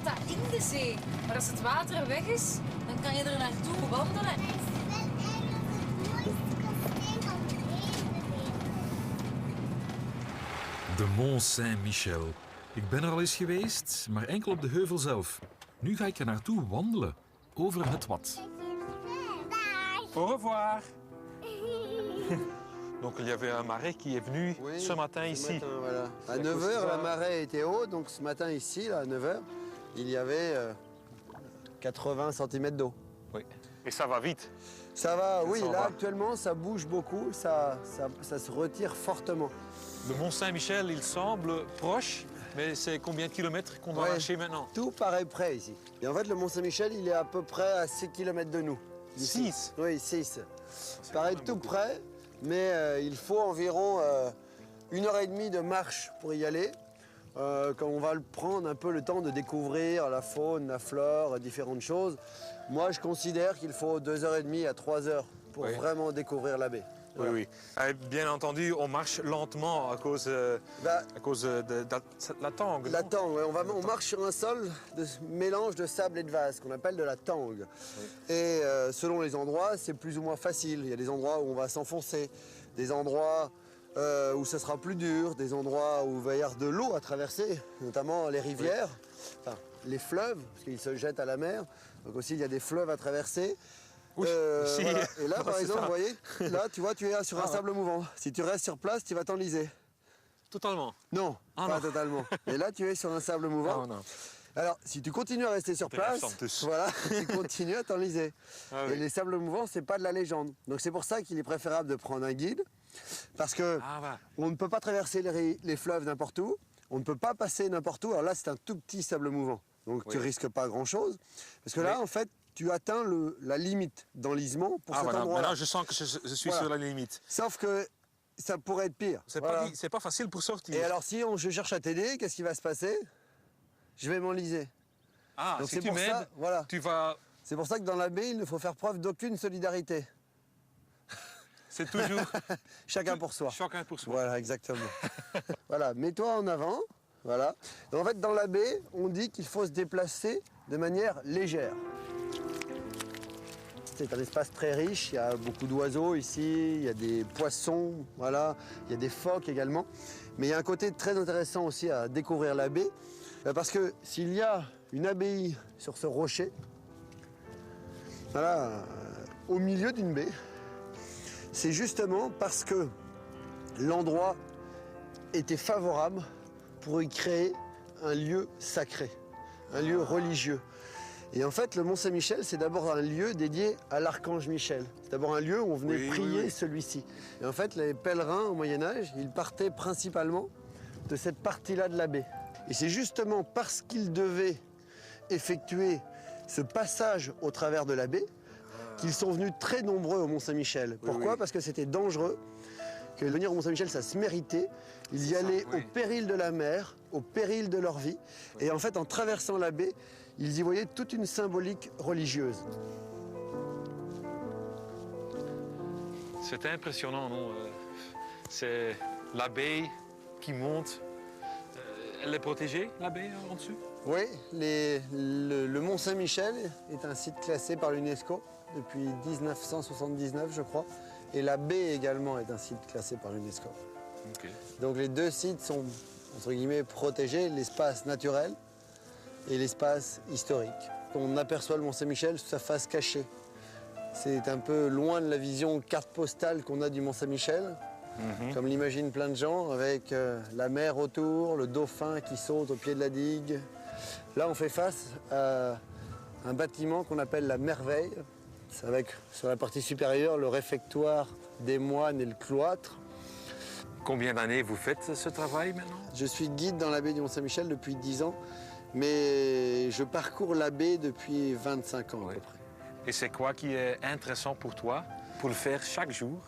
staat dat in de zee. Maar als het water weg is, dan kan je er naartoe wandelen. De Mont Saint-Michel. Ik ben er al eens geweest, maar enkel op de heuvel zelf. Nu ga ik er naartoe wandelen, over het Wat. Au revoir. Donc il y avait un marais qui est venu ce matin ici. Matin, voilà. À 9h, la marée était haute, donc ce matin ici, là, à 9h, il y avait 80 cm d'eau. Oui. Et ça va vite. Ça va, oui, s'en là va. actuellement ça bouge beaucoup, ça se retire fortement. Le Mont Saint-Michel, il semble proche, mais c'est combien de kilomètres qu'on doit Ouais. marcher maintenant? Tout paraît près ici. Et en fait, le Mont-Saint-Michel, il est à peu près à 6 km de nous. d'ici. 6? Oui, 6. C'est Paraît quand même tout beaucoup. près, mais il faut environ 1h30 de marche pour y aller. Quand on va prendre un peu le temps de découvrir la faune, la flore, différentes choses. Moi, je considère qu'il faut 2h30 à 3h pour Oui. vraiment découvrir la baie. Oui, oui. Bien entendu, on marche lentement à cause de la tangue. La non? tangue, ouais, on marche sur un sol de mélange de sable et de vase, qu'on appelle de la tangue. Et selon les endroits, c'est plus ou moins facile. Il y a des endroits où on va s'enfoncer, des endroits où ça sera plus dur, des endroits où il va y avoir de l'eau à traverser, notamment les rivières, enfin, les fleuves, parce qu'ils se jettent à la mer. Donc aussi, il y a des fleuves à traverser. Oui, ici. Voilà. Et là, par C'est exemple, ça. vous voyez, là, tu vois, tu es sur un sable mouvant. Si tu restes sur place, tu vas t'enliser. Totalement. Non, Ah, pas non. totalement. Et là, tu es sur un sable mouvant. Non, non. Alors, si tu continues à rester sur place, Interessantus. voilà, tu continues à t'enliser. Ah Et oui. les sables mouvants, c'est pas de la légende. Donc c'est pour ça qu'il est préférable de prendre un guide, parce que Ah, voilà. on ne peut pas traverser les fleuves n'importe où, on ne peut pas passer n'importe où. Alors là, c'est un tout petit sable mouvant, donc Oui. tu risques pas grand-chose, parce que là, Mais- en fait, tu atteins la limite d'enlisement pour Ah, cet voilà. endroit-là. Maintenant, je sens que je suis Voilà. sur la limite. Sauf que ça pourrait être pire. C'est Voilà. pas facile pour sortir. Et alors, si je cherche à t'aider, qu'est-ce qui va se passer? Je vais m'enliser. Ah, Donc si c'est tu pour ça, m'aides, voilà. tu vas... C'est pour ça que dans la baie, il ne faut faire preuve d'aucune solidarité. C'est toujours Chacun pour soi. chacun pour soi. Voilà, exactement. Voilà, mets-toi en avant. Voilà. Donc, en fait, dans la baie, on dit qu'il faut se déplacer de manière légère. C'est un espace très riche, il y a beaucoup d'oiseaux ici, il y a des poissons, voilà, il y a des phoques également. Mais il y a un côté très intéressant aussi à découvrir la baie, parce que s'il y a une abbaye sur ce rocher, voilà, au milieu d'une baie, c'est justement parce que l'endroit était favorable pour y créer un lieu sacré, un lieu religieux. Et en fait, le Mont Saint-Michel, c'est d'abord un lieu dédié à l'archange Michel. C'est d'abord un lieu où on venait Oui, prier oui, oui. celui-ci. Et en fait, les pèlerins au Moyen-Âge, ils partaient principalement de cette partie-là de la baie. Et c'est justement parce qu'ils devaient effectuer ce passage au travers de la baie qu'ils sont venus très nombreux au Mont Saint-Michel. Pourquoi? oui. Parce que c'était dangereux, que venir au Mont Saint-Michel, ça se méritait. Ils y ça, allaient oui. au péril de la mer, au péril de leur vie. Et en fait, en traversant la baie, ils y voyaient toute une symbolique religieuse. C'est impressionnant, non? C'est l'abeille qui monte. Elle est protégée, l'abeille, en dessous? Oui, le Mont Saint-Michel est un site classé par l'UNESCO depuis 1979, je crois. Et la baie également est un site classé par l'UNESCO. Ok. Donc les deux sites sont, entre guillemets, protégés, l'espace naturel et l'espace historique. On aperçoit le Mont Saint-Michel sous sa face cachée. C'est un peu loin de la vision carte postale qu'on a du Mont Saint-Michel, comme l'imaginent plein de gens, avec la mer autour, le dauphin qui saute au pied de la digue. Là, on fait face à un bâtiment qu'on appelle la Merveille. C'est avec, sur la partie supérieure, le réfectoire des moines et le cloître. Combien d'années vous faites ce travail maintenant? Je suis guide dans la baie du Mont-Saint-Michel depuis 10 ans, mais je parcours la baie depuis 25 ans à Oui. peu près. Et c'est quoi qui est intéressant pour toi, pour le faire chaque jour?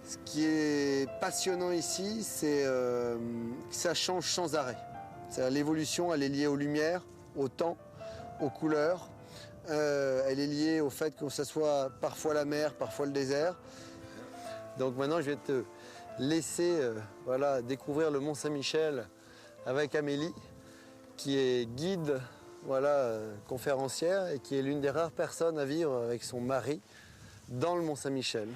Ce qui est passionnant ici, c'est que ça change sans arrêt. L'évolution, elle est liée aux lumières, au temps, aux couleurs. Elle est liée au fait que ça soit parfois la mer, parfois le désert. Donc maintenant, je vais te laisser voilà, découvrir le Mont Saint-Michel avec Amélie, qui est guide voilà, conférencière et qui est l'une des rares personnes à vivre avec son mari dans le Mont Saint-Michel.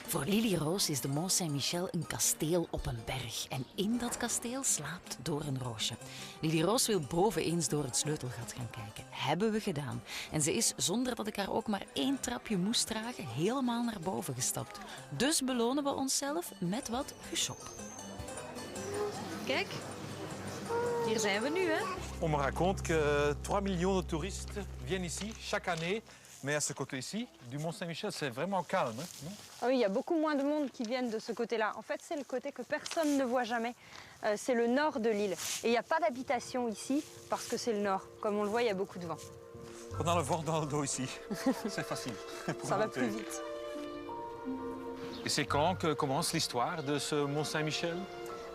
Voor Lily Roos is de Mont Saint-Michel een kasteel op een berg. En in dat kasteel slaapt Doornroosje. Lily Roos wil boven eens door het sleutelgat gaan kijken. Hebben we gedaan. En ze is, zonder dat ik haar ook maar 1 trapje moest dragen, helemaal naar boven gestapt. Dus belonen we onszelf met wat geshop. Kijk, hier zijn we nu, hè? On me raconte que 3 millions de touristes viennent ici chaque année. Mais à ce côté-ci, du Mont Saint-Michel, c'est vraiment calme. Hein? Ah oui, il y a beaucoup moins de monde qui viennent de ce côté-là. En fait, c'est le côté que personne ne voit jamais. C'est le nord de l'île. Et il n'y a pas d'habitation ici parce que c'est le nord. Comme on le voit, il y a beaucoup de vent. On a le vent dans le dos ici. C'est facile. Ça va plus vite. Et c'est quand que commence l'histoire de ce Mont Saint-Michel?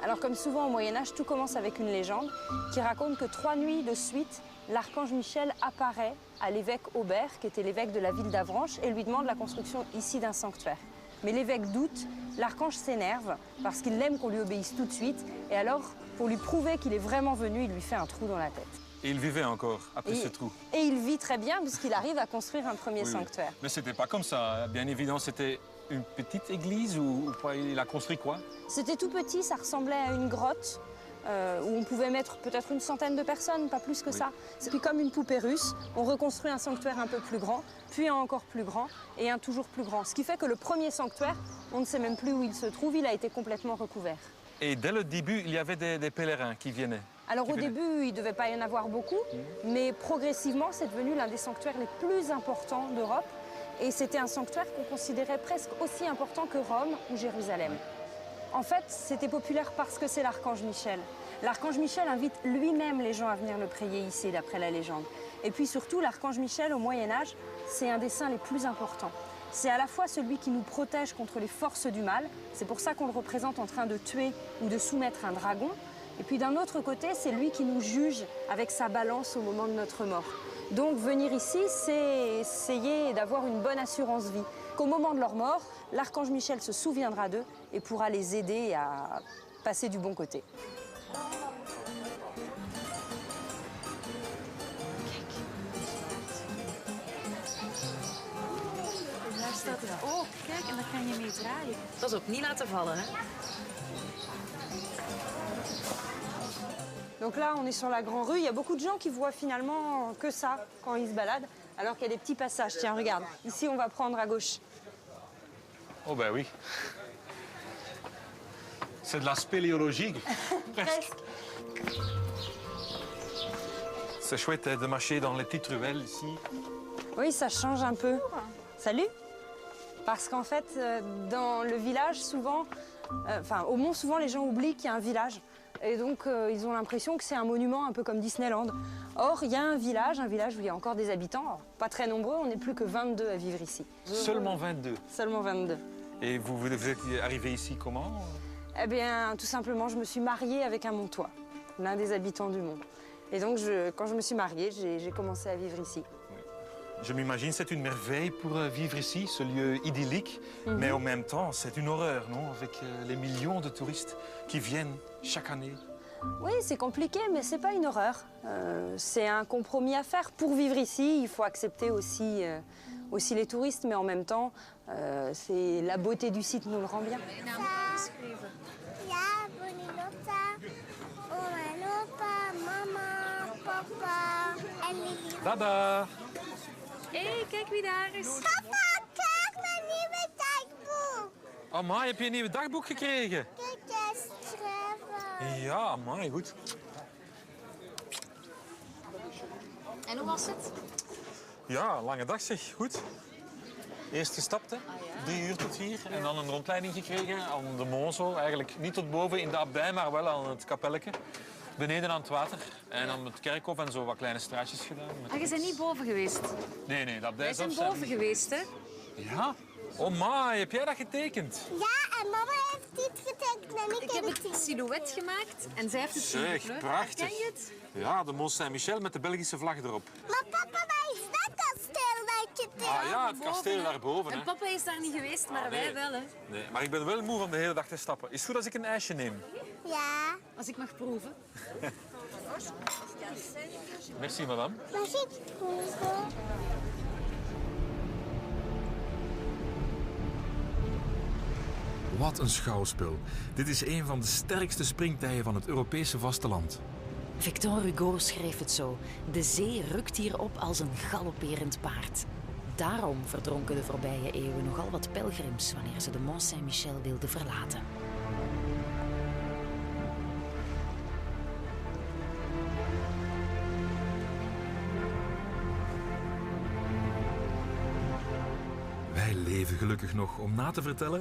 Alors, comme souvent au Moyen-Âge, tout commence avec une légende qui raconte que 3 nuits de suite, l'archange Michel apparaît à l'évêque Aubert, qui était l'évêque de la ville d'Avranches, et lui demande la construction ici d'un sanctuaire. Mais l'évêque doute, l'archange s'énerve parce qu'il aime qu'on lui obéisse tout de suite, et alors, pour lui prouver qu'il est vraiment venu, il lui fait un trou dans la tête. Et il vivait encore après ce trou. Et il vit très bien puisqu'il arrive à construire un premier sanctuaire. Oui. Mais c'était pas comme ça. Bien évidemment, c'était une petite église ou il a construit quoi? C'était tout petit, ça ressemblait à une grotte. Où on pouvait mettre peut-être une centaine de personnes, pas plus que ça. C'est puis comme une poupée russe, on reconstruit un sanctuaire un peu plus grand, puis un encore plus grand et un toujours plus grand. Ce qui fait que le premier sanctuaire, on ne sait même plus où il se trouve, il a été complètement recouvert. Et dès le début, il y avait des pèlerins qui venaient. Alors au début, il ne devait pas y en avoir beaucoup, mais progressivement, c'est devenu l'un des sanctuaires les plus importants d'Europe. Et c'était un sanctuaire qu'on considérait presque aussi important que Rome ou Jérusalem. En fait, c'était populaire parce que c'est l'archange Michel. L'archange Michel invite lui-même les gens à venir le prier ici, d'après la légende. Et puis surtout, l'archange Michel, au Moyen-Âge, c'est un des saints les plus importants. C'est à la fois celui qui nous protège contre les forces du mal, c'est pour ça qu'on le représente en train de tuer ou de soumettre un dragon. Et puis d'un autre côté, c'est lui qui nous juge avec sa balance au moment de notre mort. Donc venir ici, c'est essayer d'avoir une bonne assurance vie. Qu'au moment de leur mort, l'archange Michel se souviendra d'eux et pourra les aider à passer du bon côté. Daar staat het ook. Kijk, en daar kan je mee draaien. Pas op, niet laten vallen, hè. Donc là, on est sur la Grande Rue. Il y a beaucoup de gens qui voient finalement que ça quand ils se baladent, alors qu'il y a des petits passages. Tiens, regarde. Ici, on va prendre à gauche. Oh ben oui. C'est de la spéléologie. Presque. C'est chouette de marcher dans les petites ruelles ici. Oui, ça change un peu. Salut. Parce qu'en fait, dans le village, souvent, au Mont, souvent, les gens oublient qu'il y a un village. Et donc, ils ont l'impression que c'est un monument un peu comme Disneyland. Or, il y a un village où il y a encore des habitants. Alors, pas très nombreux, on n'est plus que 22 à vivre ici. Seulement 22? Seulement 22. Et vous êtes arrivé ici comment? Eh bien, tout simplement, je me suis mariée avec un Montois, l'un des habitants du Mont. Et donc, quand je me suis mariée, j'ai commencé à vivre ici. Je m'imagine c'est une merveille pour vivre ici, ce lieu idyllique. Mais en même temps, c'est une horreur, non? Avec les millions de touristes qui viennent chaque année. Oui, c'est compliqué, mais c'est pas une horreur. C'est un compromis à faire. Pour vivre ici, il faut accepter aussi les touristes, mais en même temps, c'est la beauté du site nous le rend bien. Ja, Bonilota, oma Lopa, mama, papa en Lily. Baba! Hé, kijk wie daar is. Papa, kijk mijn nieuwe dagboek. Amai, heb je een nieuw dagboek gekregen? Kijk eens schrijven. Ja, amai, goed. En hoe was het? Ja, lange dag zeg, goed. Eerst gestapt, hè. 3 uur tot hier. En dan een rondleiding gekregen aan de Mont zo. Eigenlijk niet tot boven in de abdij, maar wel aan het kapelletje. Beneden aan het water. En aan het kerkhof en zo wat kleine straatjes gedaan. Ah, je bent niet boven geweest. Nee, de abdij Wij zijn zelf boven geweest, hè? Ja? Oh my, heb jij dat getekend? Ja, en mama heeft dit getekend en Ik heb het silhouet gemaakt en zij heeft het Zeg, gekleuren. prachtig. Ken je het? Ja, de Mont Saint-Michel met de Belgische vlag erop. Maar papa, waar is dat kasteel dat je Ah ja, het Boven, kasteel hè. daarboven. En Hè. papa is daar niet geweest, maar nee. wij wel, hè? Nee, maar ik ben wel moe van de hele dag te stappen. Is het goed als ik een ijsje neem? Ja. Als ik mag proeven. Merci, madame. Magique. Wat een schouwspel. Dit is een van de sterkste springtijen van het Europese vasteland. Victor Hugo schreef het zo. De zee rukt hier op als een galopperend paard. Daarom verdronken de voorbije eeuwen nogal wat pelgrims wanneer ze de Mont Saint-Michel wilden verlaten. Wij leven gelukkig nog om na te vertellen